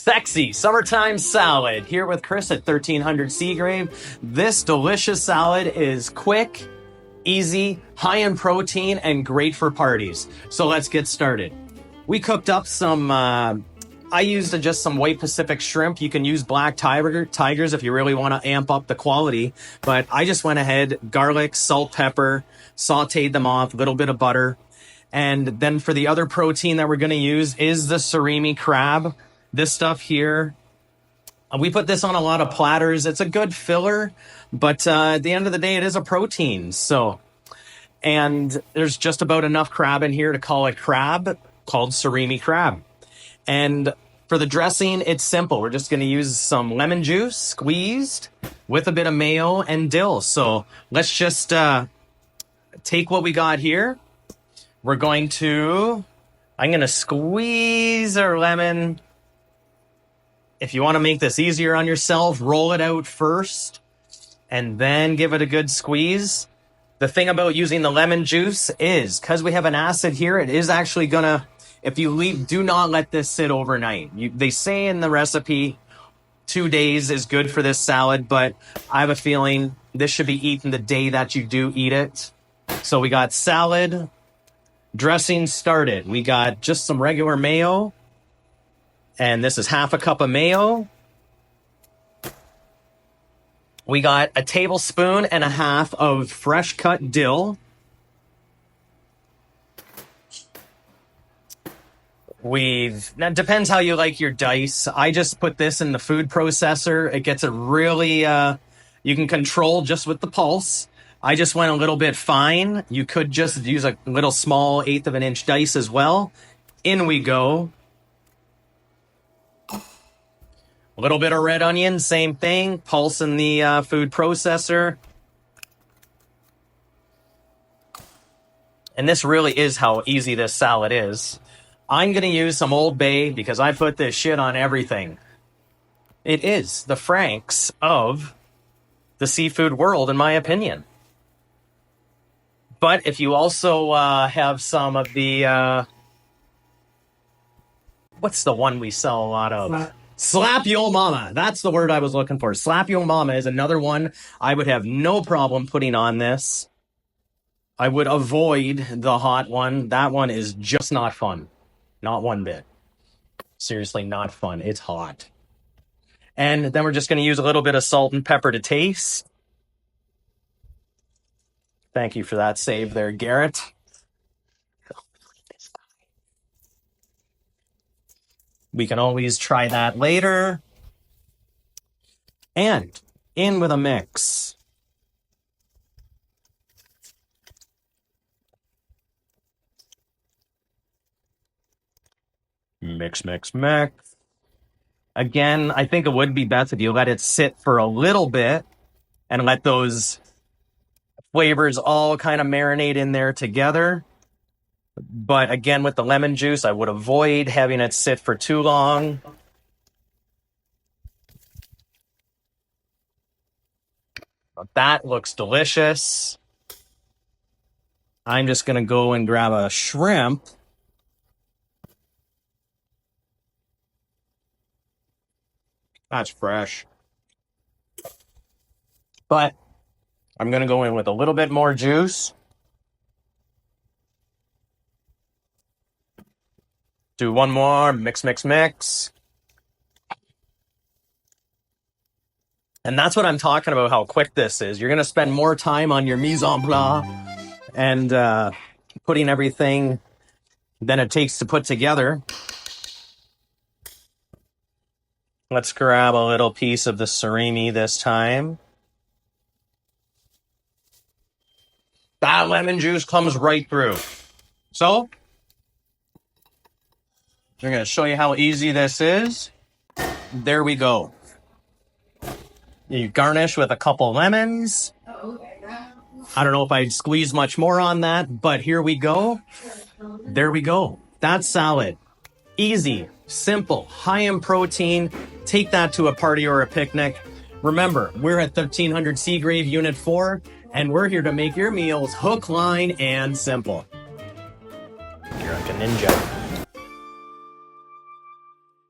Sexy summertime salad here with Chris at 1300 Seagrave. This delicious salad is quick, easy, high in protein, and great for parties. So let's get started. We cooked up some, I used just some white Pacific shrimp. You can use black tigers if you really want to amp up the quality. But I just went ahead, garlic, salt, pepper, sauteed them off, a little bit of butter. And then for the other protein that we're going to use is the surimi crab. This stuff here, we put this on a lot of platters. It's a good filler, but at the end of the day, it is a protein. So, and there's just about enough crab in here to call it crab, called surimi crab. And for the dressing, it's simple. We're just going to use some lemon juice squeezed with a bit of mayo and dill. So let's just take what we got here. I'm going to squeeze our lemon. If you want to make this easier on yourself, roll it out first and then give it a good squeeze. The thing about using the lemon juice is, because we have an acid here, it is actually going to, if you leave, do not let this sit overnight. They say in the recipe 2 days is good for this salad, but I have a feeling this should be eaten the day that you do eat it. So we got salad dressing started. We got just some regular mayo. And this is half a cup of mayo. We got a tablespoon and a half of fresh cut dill. Now it depends how you like your dice. I just put this in the food processor. It gets a really, you can control just with the pulse. I just went a little bit fine. You could just use a little small 1/8 of an inch dice as well. In we go. A little bit of red onion, same thing. Pulse in the food processor. And this really is how easy this salad is. I'm going to use some Old Bay because I put this shit on everything. It is the Franks of the seafood world, in my opinion. But if you also have some of the... what's the one we sell a lot of? Slap Yo Mama. That's the word I was looking for. Slap Yo Mama is another one I would have no problem putting on this. I would avoid the hot one. That one is just not fun. Not one bit. Seriously, not fun. It's hot. And then we're just going to use a little bit of salt and pepper to taste. Thank you for that save there, Garrett. We can always try that later. And in with a mix. Mix, mix, mix. Again, I think it would be best if you let it sit for a little bit and let those flavors all kind of marinate in there together. But again, with the lemon juice, I would avoid having it sit for too long. But that looks delicious. I'm just going to go and grab a shrimp. That's fresh. But I'm going to go in with a little bit more juice. Do one more, mix, mix, mix. And that's what I'm talking about, how quick this is. You're going to spend more time on your mise en place and putting everything than it takes to put together. Let's grab a little piece of the surimi this time. That lemon juice comes right through. So, I'm going to show you how easy this is. There we go. You garnish with a couple lemons. I don't know if I'd squeeze much more on that, but here we go. There we go. That's salad. Easy, simple, high in protein. Take that to a party or a picnic. Remember, we're at 1300 Seagrave Unit 4, and we're here to make your meals hook, line, and simple. You're like a ninja.